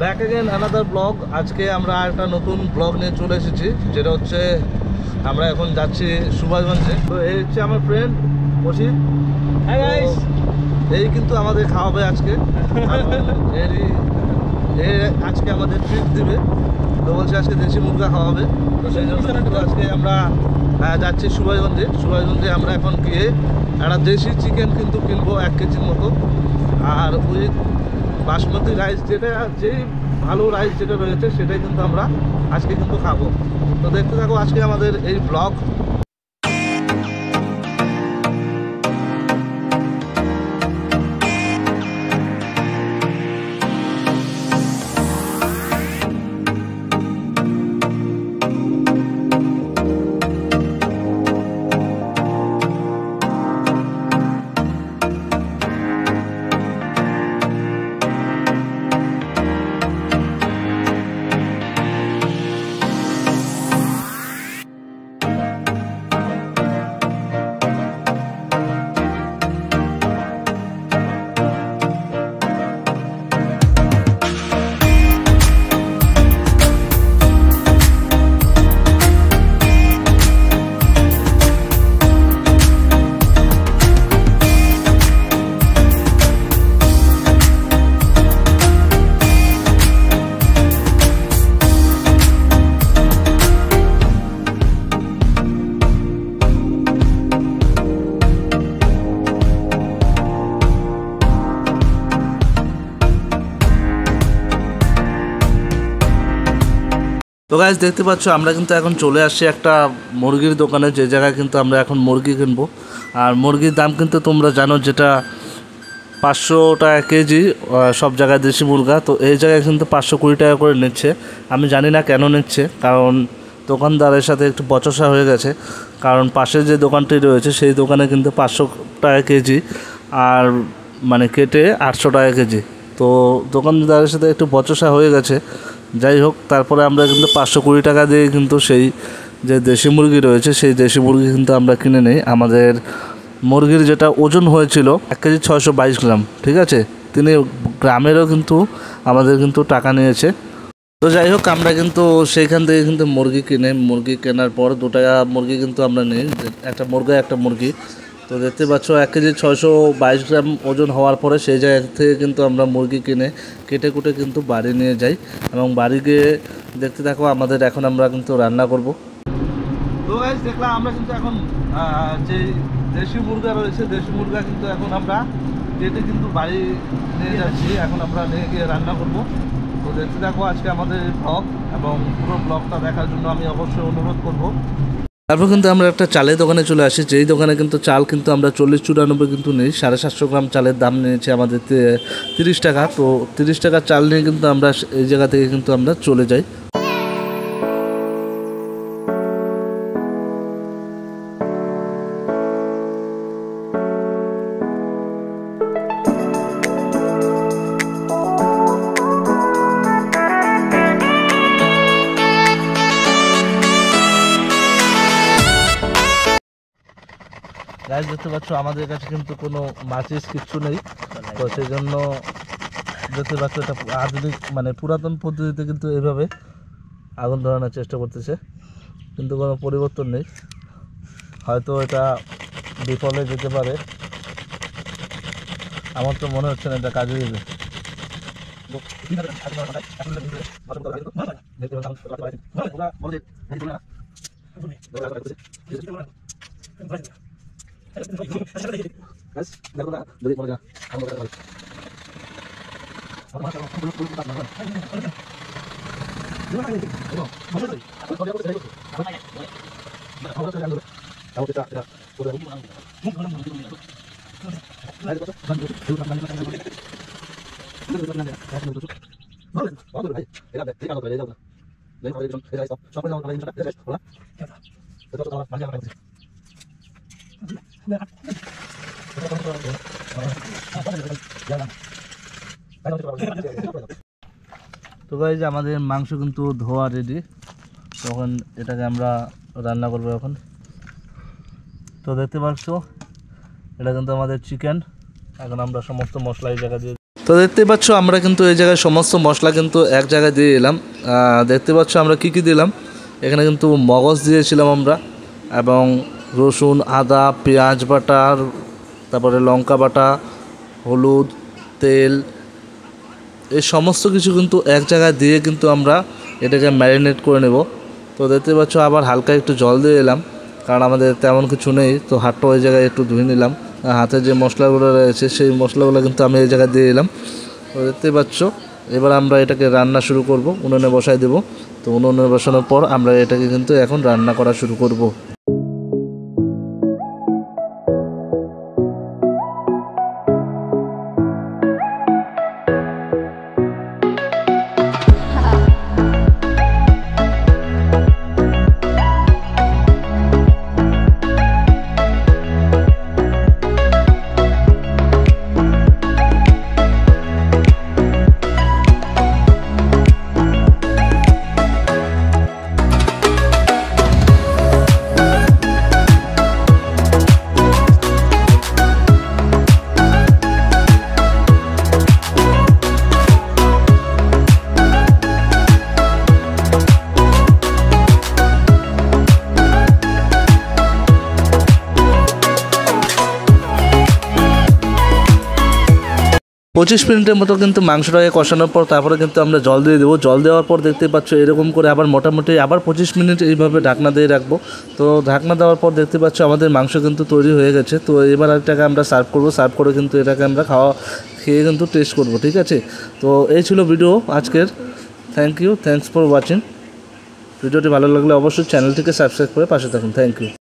Back again another blog. আজকে আমরা একটা নতুন ব্লগ নিয়ে চলে এসেছি, যেটা হচ্ছে আমরা এখন যাচ্ছি সুভাষগঞ্জে। তো এই হচ্ছে আমার ফ্রেন্ড অসিত। Hi guys. এই কিন্তু আমাদের খাওয়াবে আজকে। আজকে আমাদের ট্রিট দিবে, তো বলছে আজকে দেশি মুরগা খাওয়াবে। তো সেই জন্য আজকে আমরা যাচ্ছি সুভাষগঞ্জে আমরা এখন গিয়ে একটা দেশি চিকেন কিন্তু কিনবো 1 কেজির মতো, আর উইথ বাসমতি রাইস, যেটা যেই ভালো রাইস যেটা রয়েছে সেটাই কিন্তু আমরা আজকে কিন্তু খাবো। তো দেখতে থাকো আজকে আমাদের এই ব্লগ। তো গাইস দেখতে পাচ্ছ আমরা কিন্তু এখন চলে আসছি একটা মুরগির দোকানে, যে জায়গায় কিন্তু আমরা এখন মুরগি কিনবো। আর মুরগির দাম কিন্তু তোমরা জানো, যেটা 500 টাকা কেজি সব জায়গায় দেশি মুরগা। তো এই জায়গায় কিন্তু 520 টাকা করে নিচ্ছে। আমি জানি না কেন নিচ্ছে, কারণ দোকানদারের সাথে একটু বচসা হয়ে গেছে। কারণ পাশে যে দোকানটি রয়েছে সেই দোকানে কিন্তু 500 টাকা কেজি আর মানে কেটে 800 টাকা কেজি। তো দোকানদারের সাথে একটু বচসা হয়ে গেছে। যাই হোক, তারপরে আমরা কিন্তু 520 টাকা দিয়ে কিন্তু সেই যে দেশি মুরগি রয়েছে সেই দেশি মুরগি কিন্তু আমরা কিনে নিই। আমাদের মুরগির যেটা ওজন হয়েছিল 1 কেজি 622 গ্রাম, ঠিক আছে। তিনি গ্রামেরও কিন্তু আমাদের কিন্তু টাকা নিয়েছে। তো যাই হোক, আমরা কিন্তু সেইখান থেকে কিন্তু মুরগি কেনার পর 2 টাকা মুরগি কিন্তু আমরা নিই, একটা মুরগা একটা মুরগি। তো দেখতে পাচ্ছ 1 কেজি 622 গ্রাম ওজন হওয়ার পরে সেই জায়গা থেকে কিন্তু আমরা মুরগি কিনে কেটে কুটে কিন্তু বাড়ি নিয়ে যাই, এবং বাড়ি গিয়ে দেখতে থাকো আমাদের এখন আমরা কিন্তু রান্না করব। তো গাইস দেখলাম আমরা কিন্তু এখন যে দেশি মুরগা রয়েছে, দেশি মুরগা কিন্তু এখন আমরা কেটে কিন্তু বাড়ি নিয়ে যাচ্ছি, এখন আমরা নিয়ে গিয়ে রান্না করব। তো দেখতে থাকো আজকে আমাদের ব্লগ, এবং পুরো ব্লগটা দেখার জন্য আমি অবশ্যই অনুরোধ করব। তারপর কিন্তু আমরা একটা চালের দোকানে চলে আসি, যেই দোকানে কিন্তু চাল কিন্তু আমরা 40-94 কিন্তু নিই। 750 গ্রাম চালের দাম নিয়েছে আমাদের 30 টাকা। তো 30 টাকার চাল নিয়ে কিন্তু আমরা এই জায়গা থেকে কিন্তু আমরা চলে যাই। গাইস দেখতে পাচ্ছ আমাদের কাছে কিন্তু কোনো মাচিস কিচ্ছু নেই। তো সেই জন্য দেখতে পাচ্ছ এটা আধুনিক মানে পুরাতন পদ্ধতিতে কিন্তু এইভাবে আগুন ধরানোর চেষ্টা করতেছে, কিন্তু কোনো পরিবর্তন নেই। হয়তো এটা বিফলে যেতে পারে, আমার তো মনে হচ্ছে না এটা কাজে দেবে। তো গাইস আমাদের মাংস কিন্তু ধোয়া রেডি, তখন এটাকে আমরা রান্না করবো এখন। তো দেখতে পাচ্ছ এটা কিন্তু আমাদের চিকেন। এখন আমরা সমস্ত মশলা এই জায়গা দিয়ে তো দেখতে পাচ্ছ আমরা কিন্তু এই জায়গায় সমস্ত মশলা কিন্তু এক জায়গায় দিয়ে এলাম। দেখতে পাচ্ছ আমরা কী দিলাম, এখানে কিন্তু মগজ দিয়েছিলাম আমরা, এবং রসুন, আদা, পেঁয়াজ বাটা, তারপরে লঙ্কা বাটা, হলুদ, তেল, এই সমস্ত কিছু কিন্তু এক জায়গায় দিয়ে কিন্তু আমরা এটাকে ম্যারিনেট করে নেব। তো দেখতে পাচ্ছ আবার হালকা একটু জল দিয়ে এলাম, কারণ আমাদের তেমন কিছু নেই। তো হাতটা ওই জায়গায় একটু ধুয়ে নিলাম, হাতে যে মশলাগুলো রয়েছে সেই মশলাগুলো কিন্তু আমি এই জায়গায় দিয়ে এলাম। তো দেখতে পাচ্ছ এবার আমরা এটাকে রান্না শুরু করব, উনুনে বসাই দেব। তো উনুনে বসানোর পর আমরা এটাকে কিন্তু এখন রান্না করা শুরু করব। 25 মিনিটের মতো কিন্তু মাংসটাকে কষানোর পর তারপরে কিন্তু আমরা জল দিয়ে দেবো। জল দেওয়ার পর দেখতে পাচ্ছ এরকম করে আবার মোটামুটি আবার 25 মিনিট এইভাবে ঢাকনা দিয়ে রাখবো। তো ঢাকনা দেওয়ার পর দেখতে পাচ্ছ আমাদের মাংস কিন্তু তৈরি হয়ে গেছে। তো এবার এটাকে আমরা সার্ভ করবো, সার্ভ করে কিন্তু এটাকে আমরা খেয়ে কিন্তু টেস্ট করবো, ঠিক আছে। তো এই ছিল ভিডিও আজকের। Thanks for watching. ভিডিওটি ভালো লাগলে অবশ্যই চ্যানেলটিকে সাবস্ক্রাইব করে পাশে থাকুন। Thank you.